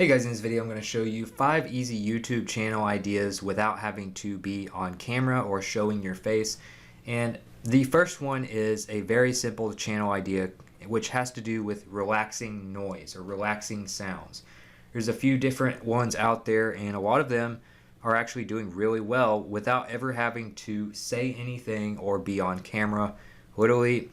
Hey guys, in this video I'm going to show you 5 easy YouTube channel ideas without having to be on camera or showing your face. And the first one is a very simple channel idea which has to do with relaxing noise or relaxing sounds. There's a few different ones out there and a lot of them are actually doing really well without ever having to say anything or be on camera. Literally,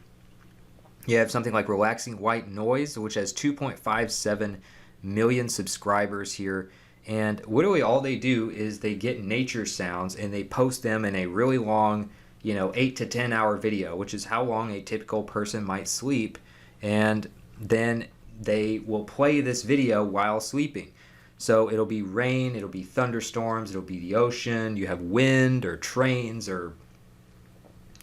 you have something like relaxing white noise, which has 2.57 million subscribers here, and literally all they do is they get nature sounds and they post them in a really long 8 to 10 hour video, which is how long a typical person might sleep, and then they will play this video while sleeping. So it'll be rain, it'll be thunderstorms, it'll be the ocean, you have wind or trains or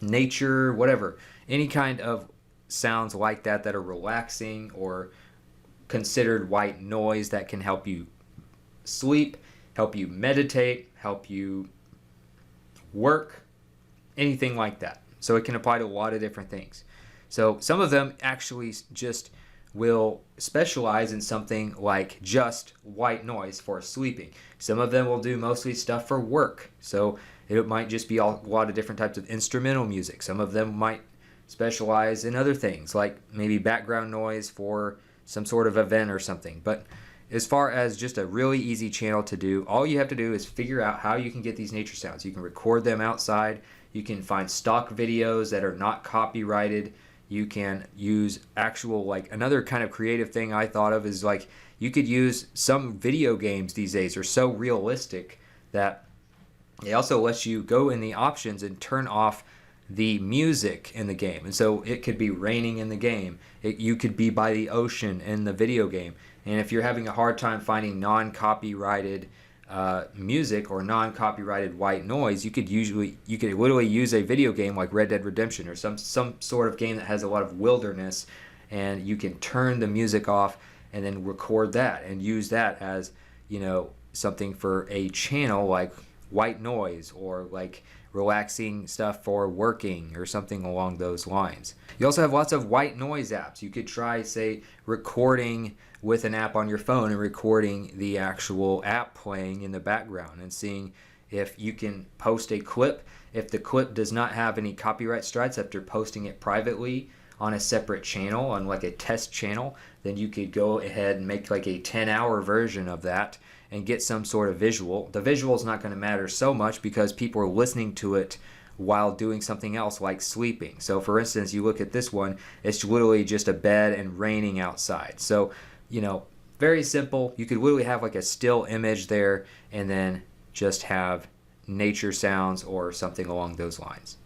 nature, whatever, any kind of sounds like that that are relaxing or considered white noise that can help you sleep, help you meditate, help you work, anything like that. So it can apply to a lot of different things. So some of them actually just will specialize in something like just white noise for sleeping. Some of them will do mostly stuff for work. So it might just be a lot of different types of instrumental music. Some of them might specialize in other things like maybe background noise for some sort of event or something. But as far as just a really easy channel to do, all you have to do is figure out how you can get these nature sounds. You can record them outside. You can find stock videos that are not copyrighted. You can use actual, like, another kind of creative thing I thought of is like you could use some video games these days are so realistic that it also lets you go in the options and turn off the music in the game. And so it could be raining in the game. You could be by the ocean in the video game. And if you're having a hard time finding non-copyrighted music or non-copyrighted white noise, you could literally use a video game like Red Dead Redemption or some sort of game that has a lot of wilderness, and you can turn the music off and then record that and use that as something for a channel like white noise or like relaxing stuff for working or something along those lines. You also have lots of white noise apps. You could try, say, recording with an app on your phone and recording the actual app playing in the background and seeing if you can post a clip. If the clip does not have any copyright strikes after posting it privately on a separate channel, on like a test channel, then you could go ahead and make like a 10-hour version of that and get some sort of visual. The visual is not going to matter so much because people are listening to it while doing something else like sleeping. So for instance, you look at this one, it's literally just a bed and raining outside. So, very simple. You could literally have like a still image there and then just have nature sounds or something along those lines.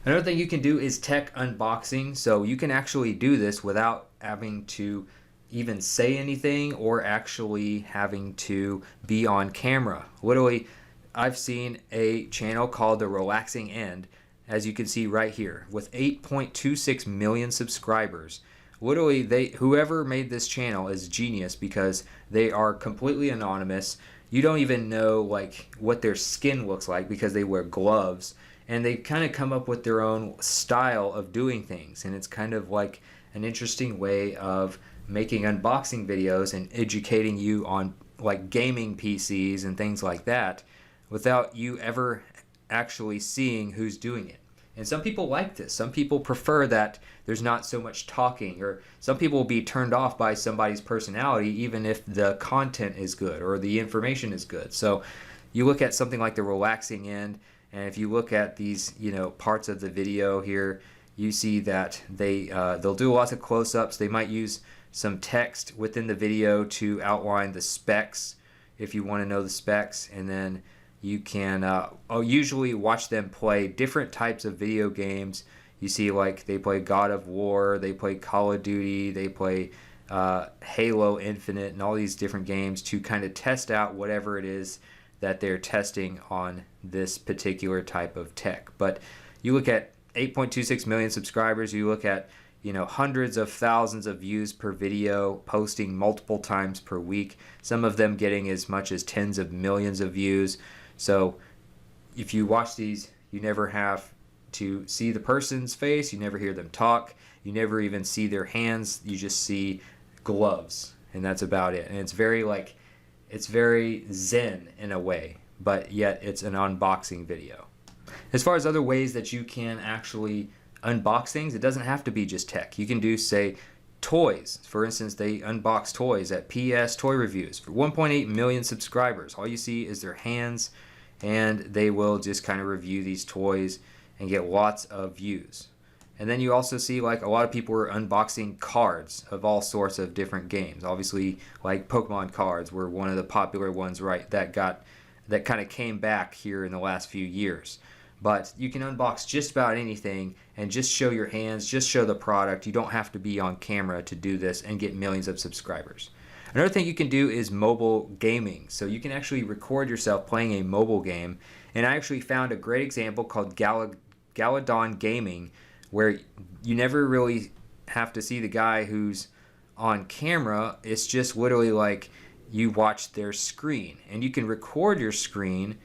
Another thing you can do is tech unboxing. So you can actually do this without having to even say anything or actually having to be on camera. Literally, I've seen a channel called The Relaxing End, as you can see right here, with 8.26 million subscribers. Literally, whoever made this channel is genius because they are completely anonymous. You don't even know like what their skin looks like because they wear gloves, and they kind of come up with their own style of doing things, and it's kind of like an interesting way of making unboxing videos and educating you on like gaming PCs and things like that without you ever actually seeing who's doing it. And some people like this. Some people prefer that there's not so much talking, or some people will be turned off by somebody's personality even if the content is good or the information is good. So you look at something like The Relaxing End, and if you look at these parts of the video here, you see that they'll do lots of close-ups. They might use some text within the video to outline the specs if you want to know the specs, and then you can usually watch them play different types of video games. You see like they play God of War, they play Call of Duty, they play Halo Infinite, and all these different games to kind of test out whatever it is that they're testing on this particular type of tech. But you look at 8.26 million subscribers, you look at hundreds of thousands of views per video, posting multiple times per week, some of them getting as much as tens of millions of views. So if you watch these, you never have to see the person's face, you never hear them talk, you never even see their hands, you just see gloves, and that's about it. And it's very like It's very zen in a way, but yet it's an unboxing video. As far as other ways that you can actually unbox things, it doesn't have to be just tech. You can do, say, toys. For instance, they unbox toys at PS Toy Reviews for 1.8 million subscribers. All you see is their hands, and they will just kind of review these toys and get lots of views. And then you also see like a lot of people are unboxing cards of all sorts of different games. Obviously, like Pokemon cards were one of the popular ones, right? That kind of came back here in the last few years. But you can unbox just about anything and just show your hands, just show the product. You don't have to be on camera to do this and get millions of subscribers. Another thing you can do is mobile gaming. So you can actually record yourself playing a mobile game. And I actually found a great example called Galadon Gaming, where you never really have to see the guy who's on camera. It's just literally like you watch their screen, and you can record your screen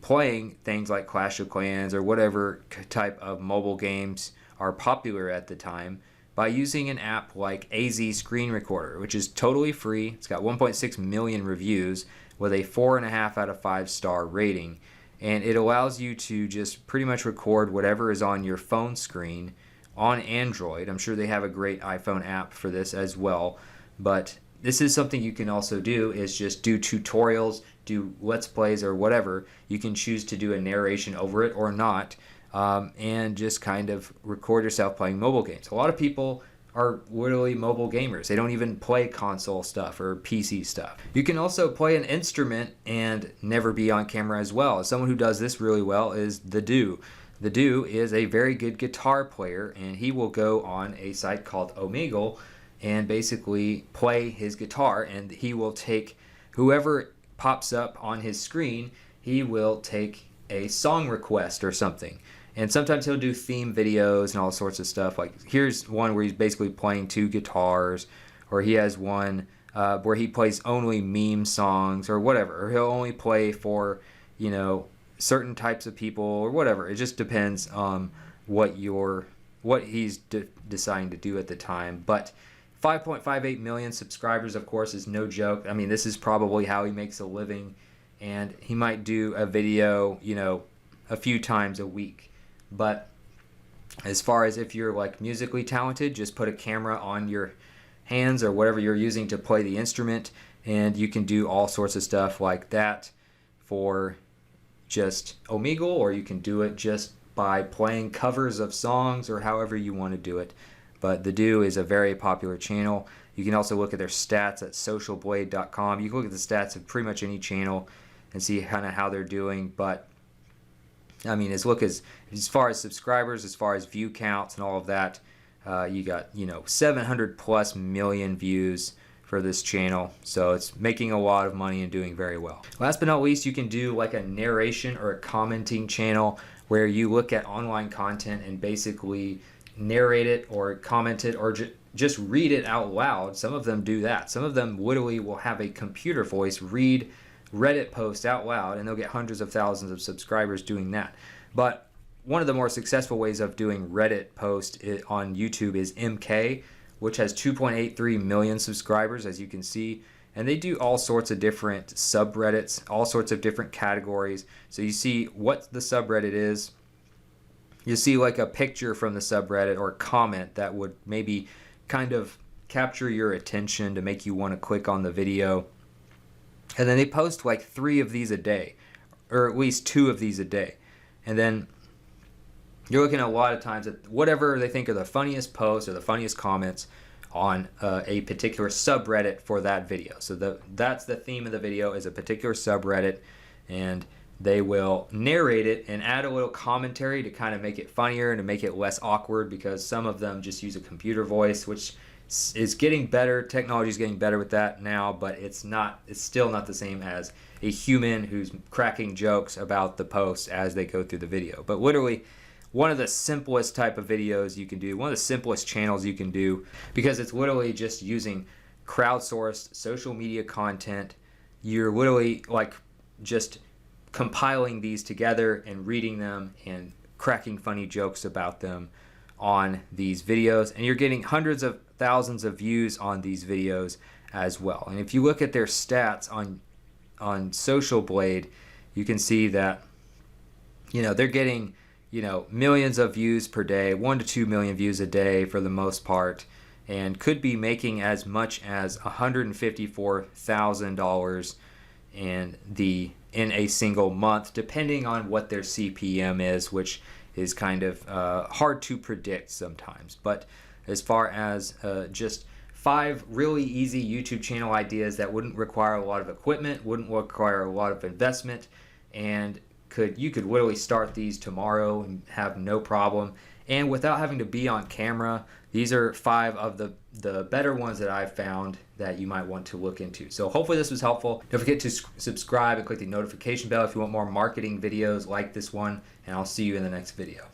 playing things like Clash of Clans or whatever type of mobile games are popular at the time by using an app like AZ Screen Recorder, which is totally free. It's got 1.6 million reviews with a 4.5 out of 5 star rating. And it allows you to just pretty much record whatever is on your phone screen on Android. I'm sure they have a great iPhone app for this as well. But this is something you can also do, is just do tutorials, do Let's Plays or whatever. You can choose to do a narration over it or not, and just kind of record yourself playing mobile games. A lot of people are literally mobile gamers. They don't even play console stuff or PC stuff. You can also play an instrument and never be on camera as well. Someone who does this really well is The Do. The Do is a very good guitar player, and he will go on a site called Omegle and basically play his guitar, and he will take whoever pops up on his screen, he will take a song request or something. And sometimes he'll do theme videos and all sorts of stuff. Like here's one where he's basically playing 2 guitars, or he has one where he plays only meme songs or whatever. Or he'll only play for, you know, certain types of people or whatever. It just depends on what he's deciding to do at the time. But 5.58 million subscribers, of course, is no joke. I mean, this is probably how he makes a living, and he might do a video, you know, a few times a week. But as far as if you're like musically talented, just put a camera on your hands or whatever you're using to play the instrument, and you can do all sorts of stuff like that for just Omegle, or you can do it just by playing covers of songs or however you want to do it. But The Do is a very popular channel. You can also look at their stats at socialblade.com. You can look at the stats of pretty much any channel and see kind of how they're doing. But I mean, as far as subscribers, as far as view counts and all of that, you got, you know, 700 plus million views for this channel. So it's making a lot of money and doing very well. Last but not least, you can do like a narration or a commenting channel where you look at online content and basically narrate it or comment it or just read it out loud. Some of them do that. Some of them literally will have a computer voice read Reddit posts out loud, and they'll get hundreds of thousands of subscribers doing that. But one of the more successful ways of doing Reddit posts on YouTube is MK, which has 2.83 million subscribers, as you can see. And they do all sorts of different subreddits, all sorts of different categories. So you see what the subreddit is. You see like a picture from the subreddit or a comment that would maybe kind of capture your attention to make you want to click on the video. And then they post like 3 of these a day, or at least 2 of these a day. And then you're looking at a lot of times at whatever they think are the funniest posts or the funniest comments on a particular subreddit for that video. So that's the theme of the video, is a particular subreddit, and they will narrate it and add a little commentary to kind of make it funnier and to make it less awkward, because some of them just use a computer voice, which is getting better. Technology is getting better with that now, but it's still not the same as a human who's cracking jokes about the posts as they go through the video. But literally one of the simplest type of videos you can do, one of the simplest channels you can do, because it's literally just using crowdsourced social media content. You're literally like just compiling these together and reading them and cracking funny jokes about them on these videos, and you're getting hundreds of thousands of views on these videos as well. And if you look at their stats on Social Blade, you can see that they're getting millions of views per day, 1 to 2 million views a day for the most part, and could be making as much as $154,000 in a single month, depending on what their CPM is, which is kind of hard to predict sometimes. But as far as just 5 really easy YouTube channel ideas that wouldn't require a lot of equipment, wouldn't require a lot of investment, and you could literally start these tomorrow and have no problem, and without having to be on camera. These are 5 of the better ones that I've found that you might want to look into. So hopefully this was helpful. Don't forget to subscribe and click the notification bell if you want more marketing videos like this one, and I'll see you in the next video.